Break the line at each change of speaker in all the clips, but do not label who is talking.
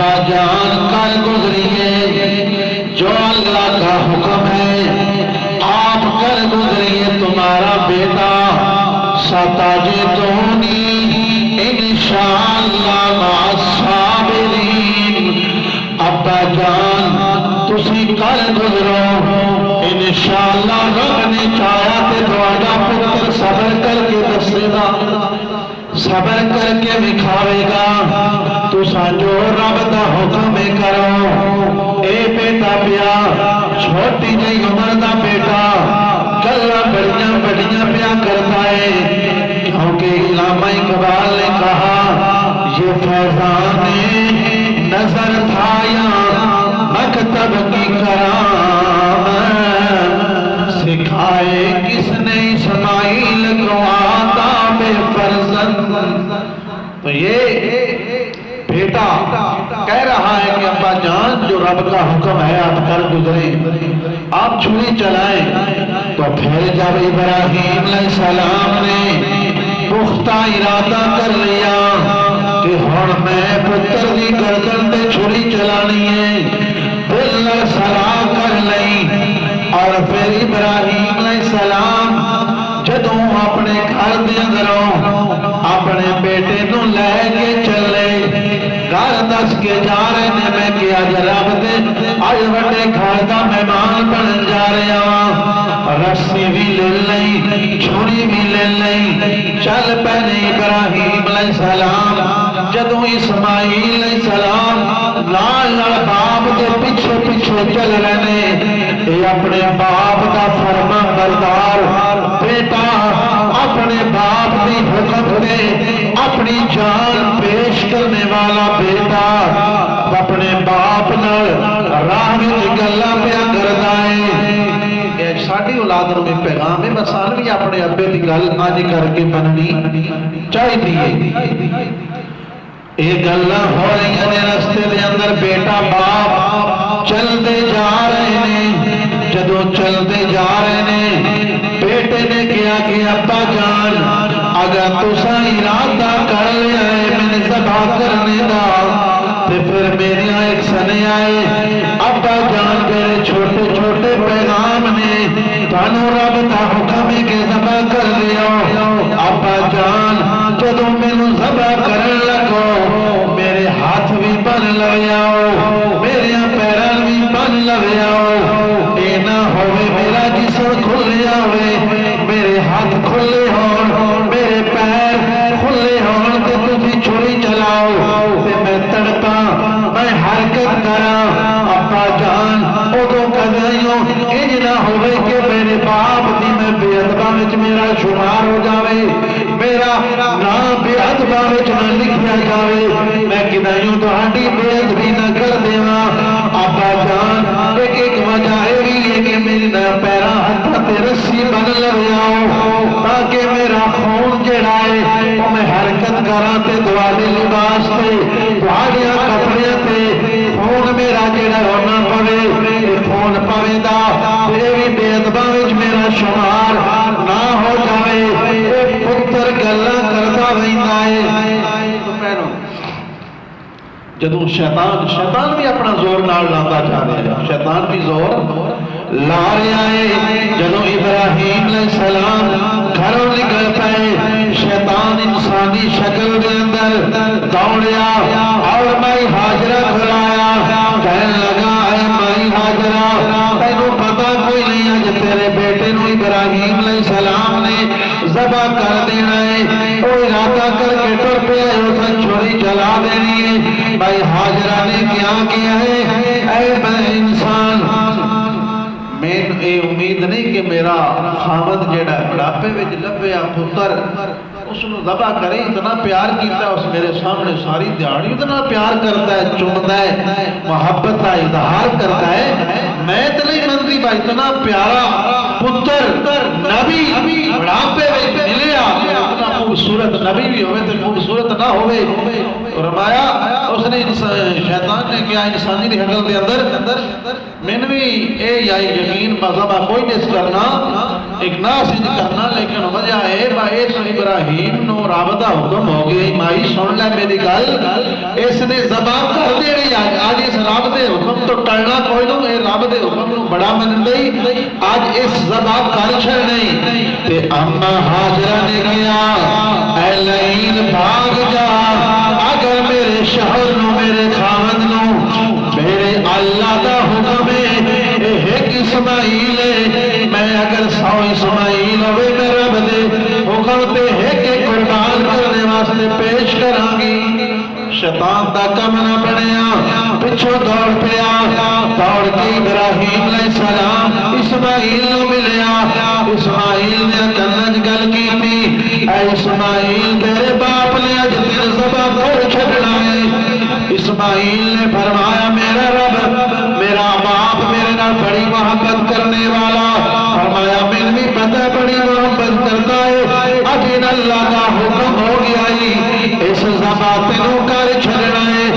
ابا جان کر گزریے جو اللہ کا حکم ہے، آپ کر گزریے تمہارا بیٹا ستجدونی انشاءاللہ مع الصابرین۔ ابا جان تسی کر گزرو، انشاءاللہ رب نے چاہیا تے تہاڈا پتر صبر کر کے دسے گا، صبر کر کے دکھاوے گا۔ تساں جو رب دا حکم کرو، اے بیٹا پیا چھوٹی جی عمر دا بیٹا گلاں بڑیاں بڑیاں پیا کرتا ہے، کیونکہ علامہ اقبال نے کہا یہ فیضان نظر تھا یا مکتب کی کرام، سکھائے کس نے اسماعیل کو آداب فرزند۔ تو یہ بیٹا کہہ رہا ہے کہ ابا جان جو رب کا حکم ہے آپ کر گزریں، آپ چھری چلائیں۔ تو پھر جب ابراہیم علیہ السلام نے پختہ ارادہ کر لیا کہ ہن میں پتر دی گردن تے چھری چلانی ہے، دل صلاح کر لئی، اور پھر ابراہیم علیہ السلام جدوں اپنے گھر دے اندروں اپنے بیٹے نو لے کے چلے، گھر دس کے جا رہے نے میں کیا جراب دے آج وڈے گھر دا مہمان بن جا رہے ہاں، رسی بھی لے لئی چھری بھی لے لئی، چل پہنے ابراہیم علیہ السلام جدوں اسماعیل علیہ السلام لال لال باپ دے پیچھے پیچھے چل رہے نے، اے اپنے باپ دا فرما بردار بیٹا، اپنے باپ دی حکم دے اپنی جان پیش کرنے والا بیٹا، اپنے باپ نال راہ وچ گلاں پیا کردا ہے۔ ساڈی اولاد نوں بھی پیغام ہے، بس سان بھی اپنے ابے دی گل اج کر کے مننی چاہیے۔ یہ گلاں ہو رہی ہیں رستے دے اندر، بیٹا باپ چلتے جا رہے نے، جدوں چلتے جا رہے نے بیٹے نے کیا کہ ابا جان اگر تساں ارادہ کر لیا ہے میں نے ذبح کرنے دا تے پھر میرے ایک سنے آئے، ابا جان میرے چھوٹے چھوٹے پیغام نے تانوں رب دا حکم ہے کہ ذبح کر لیا۔ ابا جان جدوں مینوں ذبح کرن لگو میرے ہاتھ بھی بن لویا، میرے پیراں بھی بن لویا، اے نہ ہوئے میرا جسم کھلیا ہوئے، میرے ہاتھ کھلے ہون میرے پیر کھلے ہون تے تسی چھری چلاؤ تے میں تڑپا میں حرکت کراں۔ ابا جان ادوں کدیوں انج نہ ہوئے کہ میرے باپ دی میں بے ادباں وچ میرا شمار ہو جاوے، میرا نام بے ادباں وچ نہ لکھیا جاوے، میں کدیوں تہاڈی بے ادبی نہ کر دیواں۔ ابا جان ایک وجہ یہ ہے کہ میری پیراں ہتھاں تے رسی بن لویا تاکہ میرا خون جڑا ہے وہ میں حرکت کراں تے تواڈے لباس تے تواڈیاں کپڑیاں تے خون میرا جڑا ہونا پوے، خون پوے دا تے بھی بے ادباں وچ میرا شمار نہ ہو جاوے۔ اے پتر گلاں کردا رہندا ہے۔ جدوں شیطان بھی اپنا زور نال لاتا جا رہا ہے، شیطان بھی زور لا رہا ہے۔ جدوں ابراہیم علیہ السلام گھروں نکل پئے، شیطان انسانی شکل دے اندر دوڑیا اور مائی ہاجرہ کھلایا، کہنے لگا اے مائی ہاجرہ تینوں پتہ کوئی نہیں اج تیرے بیٹے نو ابراہیم علیہ السلام نے ذبح کر دینا ہے، وہ ارادہ کر کے ٹر پیا اسے چھری چلا دینی ہے۔ بھائی ہاجرہ نے کیا ہے، اے انسان میں یہ امید نہیں کہ میرا خامد جڑا بڑھاپے وچ لبیا پتر اس نے ذبح کرے، اتنا پیار کیتا اس میرے سامنے ساری دیہڑی اتنا پیار کرتا ہے، چومتا ہے، محبت کا اظہار کرتا ہے، میں تو نہیں منتی بھائی اتنا پیارا پتر نبی بڑھاپے وچ ملیا، اتنا خوبصورت نبی بھی ہوئے تو خوبصورت نہ ہوئے۔ فرمایا اس نے شیطان نے کیا انسانی دی حقل دے اندر من بھی اے یا یقین مذہبہ کوئی نہیں کرنا، ایک ناس کرنا، لیکن وجہ ہے بھائی ابراہیم نو رابطہ حکم ہو گئی، مائی سن لے میری گل اس نے زبان کر دینی آج اس رب دے حکم تو ٹلنا کوئی نو اے رب دے حکم نو بڑا من دئی آج اس زبان کر چھڑنی تے اما حاجرہ نے کیا اے لعین بھاگ جا اگر میرے شوہر نو میرے خاوند نو میرے اللہ دا حکم ہے ایک اسماعیل ہے میں اگر 100 اسماعیل ہوئے میں رب دے حکم تے ایک قربان کرنے واسطے پیش کرانگی شیطان دا کم نہ بنیا پچھو دوڑ پیا دوڑ کے ابراہیم علیہ السلام اسماعیل نو ملیا اسماعیل نے کنج گل کی تھی اے اسماعیل میرے باپ نے اج تین ذبح کر چھڑنا ہے اسماعیل نے فرمایا میرا رب میرا باپ میرے نال بڑی محبت کرنے والا فرمایا میں بھی پتہ بڑی محبت کرتا ہے اب ان اللہ کا حکم ہو گیا ہی اس ذبح تینوں کر چھڑنا ہے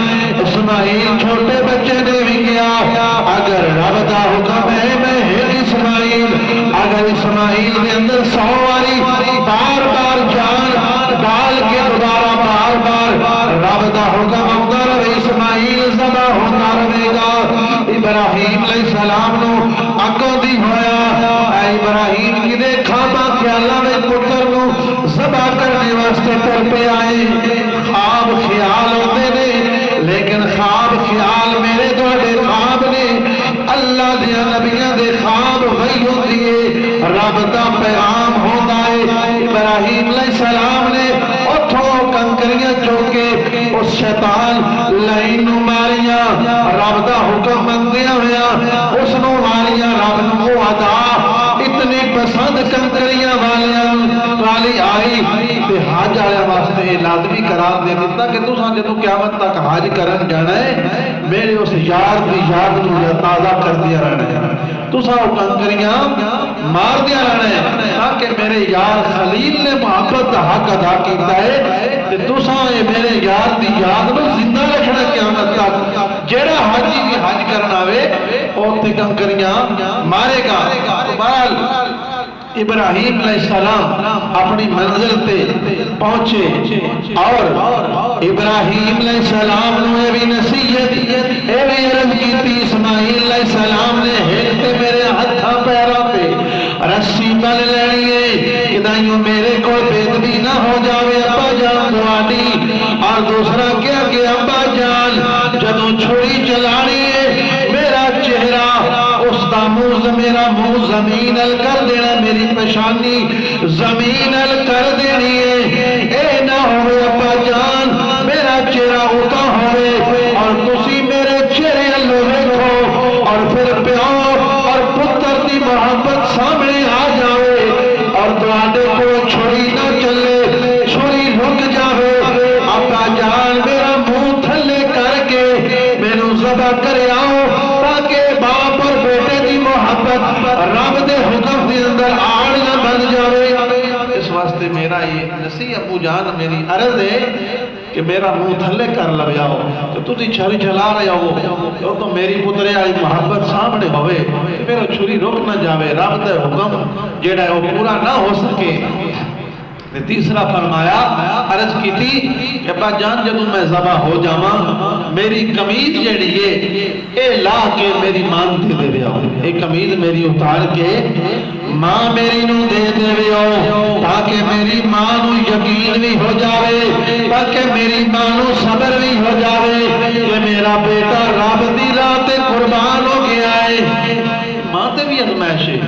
اسماعیل چھوٹے بچے نے بھی کیا اگر رب دا حکم ہے میں ایک اسماعیل اگر اسماعیل کے اندر 100 واری بار بار جان ڈال کے دوبارہ بار بار رب دا حکم ہوتا رہے اسماعیل ذبح ہوتا رہے گا ابراہیم علیہ السلام نو اگوں دی ہویا اے ابراہیم کی دیکھا با خیالہ میں پتر نو ذبح کرنے واسطے پر پہ آئے خواب خیال ہوتے نے لیکن خواب خیال میرے دوڑے خواب نے اللہ دیا نبیاں دے خواب وہی ہوتی ہے رب دا پیغام ہوتا ہے ابراہیم علیہ السلام نے اتھوں کنکریاں چوکے اس شیطان لعین نو ماریاں رب دا حکم مندیاں ہویا اس نو ماریاں رب نو عطا اتنی پسند کنکریاں والی آئی تے حج آیا واسطے لازمی قرار دے دیتا کہ تو سان جدوں قیامت تک حج کرن جانا ہے میرے اس یار دی یاد نو تازہ کر دیا رہنا ہے تو سان کنکریاں مار دیا رہنا ہے تاکہ میرے یار خلیل نے محبت دا حق ادا کیتا ہے تے تو سان میرے یار دی یاد نو زندہ رکھنا قیامت تک جیڑا حاجی کی حج کرنا آوے اور تے کنکریاں مارے گا بہرحال ابراہیم علیہ السلام اپنی منزل تے پہنچے اور ابراہیم علیہ السلام نے بھی نصیحت اے بھی عرض کی تھی اسماعیل علیہ السلام نے ہیلتے میرے ہتھا پیرا پہ رسی بل لینی ہے کہ دائیوں میرے کوئی بیدبی نہ ہو جاوے ابا جان دوانی اور دوسرا کیا کہ ابا جان جدوں چھوڑی چلانی ہے میرا چہرہ اس دا موز میرا موز زمین ال کر دینا میری پشانی زمین ال کر دینی ہے اے نہ ہوئے ابا جان میرا چہرہ اٹھا ہوئے اور تسی میرے چہرے اللہ دیکھو اور پھر پیار اور پتر دی محبت سامنے آ جاوے اور دوادے کو چھوڑی نہ چلے چھوڑی رک جاوے ابا جان میرا منہ تھلے کر کے میں نو ذبح کرے آؤ تاکہ باپ اور بیٹے دی محبت رب دے حکم دے اندر آڑ نہ بن جاوے اس واسطے میرا یہ نصیحت ابو جان میری عرض ہے کہ میرا منہ تھلے کر لگاؤ تو تھی چھری چلا رہے ہو تو میری پترے آئی محبت سامنے ہوئے میرا چھری رک نہ جاوے رب دے حکم جیڑا ہے وہ پورا نہ ہو سکے تیسرا فرمایا عرض کی تھی کہ ابا جان جدوں میں ذبح ہو جاواں میری قمیض جیڑی ہے اے لا کے میری ماں دے دے ویاؤ اے قمیض میری اتار کے ماں میری نو دے دے ویاؤ تاکہ میری ماں نو یقین بھی ہو جاوے تاکہ میری ماں نو صبر بھی ہو جاوے کہ میرا بیٹا رب دی راہ تے قربان ہو گیا ہے ماں تے بھی ازمائش ہے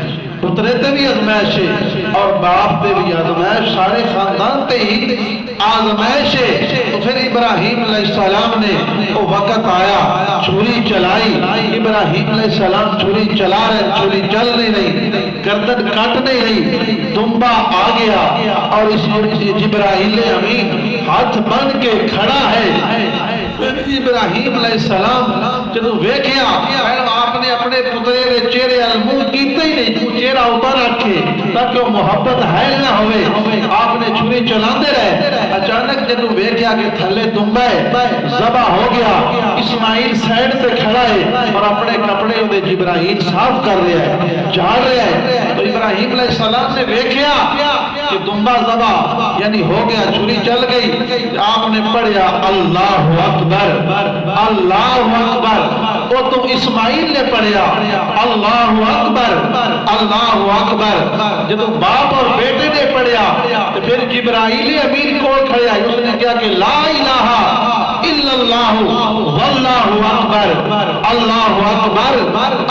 پترے تے بھی ازمائش ہے اور باپ تے بھی ازمائش سارے خاندان تے ہی آزمائش ہے تو پھر ابراہیم علیہ السلام نے وہ وقت آیا چھری چلائی ابراہیم علیہ السلام چھری چلا رہے چھری چل نہیں رہی گردن کٹ نہیں رہی دنبا آ گیا اور اس جبرائیل امین ہاتھ بن کے کھڑا ہے ابراہیم علیہ السلام جدو ویکھیا آپ نے اپنے پترے دے چہرے المو کیتے ہی نہیں چہرہ اوپر رکھے تاکہ وہ محبت ہے نہ ہوئے آپ نے چھری چلاندے رہے اچانک جدو ویکھیا کہ تھلے دنبا ہے ذبح ہو گیا اسماعیل سائیڈ سے کھڑا ہے اور اپنے کپڑے دے جبرائیل صاف کر رہا ہے جھاڑ رہا ہے تو ابراہیم علیہ السلام نے ویکھیا کہ کہ دمبا ذبح یعنی ہو گیا، چھری چل گئی، آپ نے پڑھا اللہ اکبر اللہ اکبر، وہ تو اسماعیل نے پڑھا اللہ اکبر اللہ اکبر، جب باپ اور بیٹے نے پڑھا تو پھر جبرائیل امین کول کھڑا، اس نے کیا کہ لا الہ الا اللہ واللہ اکبر اللہ اکبر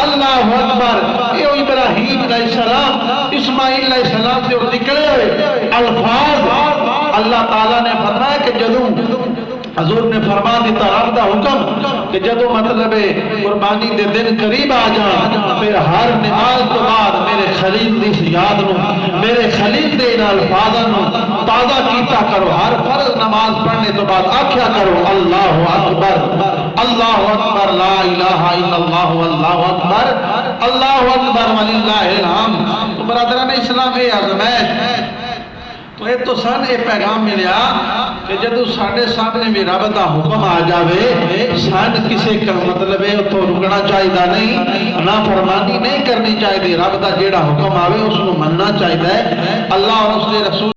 اللہ اکبر۔ یہ ابراہیم علیہ السلام اسماعیل علیہ السلام سے نکلے ہوئے الفاظ اللہ تعالیٰ نے فرمایا کہ جدوں حضور نے فرما دیتا رب دا حکم کہ جدوں مطلب قربانی دے دن قریب آ جان، پھر ہر نماز تو بعد میرے خلیل دی یاد نو، میرے خلیل دے الفاظاں نو تازہ کیتا کرو، ہر فرض نماز پڑھنے تو بعد آکھیا کرو اللہ اکبر لا الہ الا اللہ واللہ اکبر وللہ الحمد۔ تو برادران اسلام یہ آزمائش تو یہ تو سن یہ پیغام ملیا کہ جدو ساڑھے سامنے بھی رب دا حکم آ جاوے سن کسے کا مطلب ہے تو رکنا چاہیدہ نہیں، نا فرمانی نہیں کرنی چاہیدی، رب دا جیڑا حکم آوے اس کو مننا چاہیدہ ہے۔ اللہ اور اس نے رسول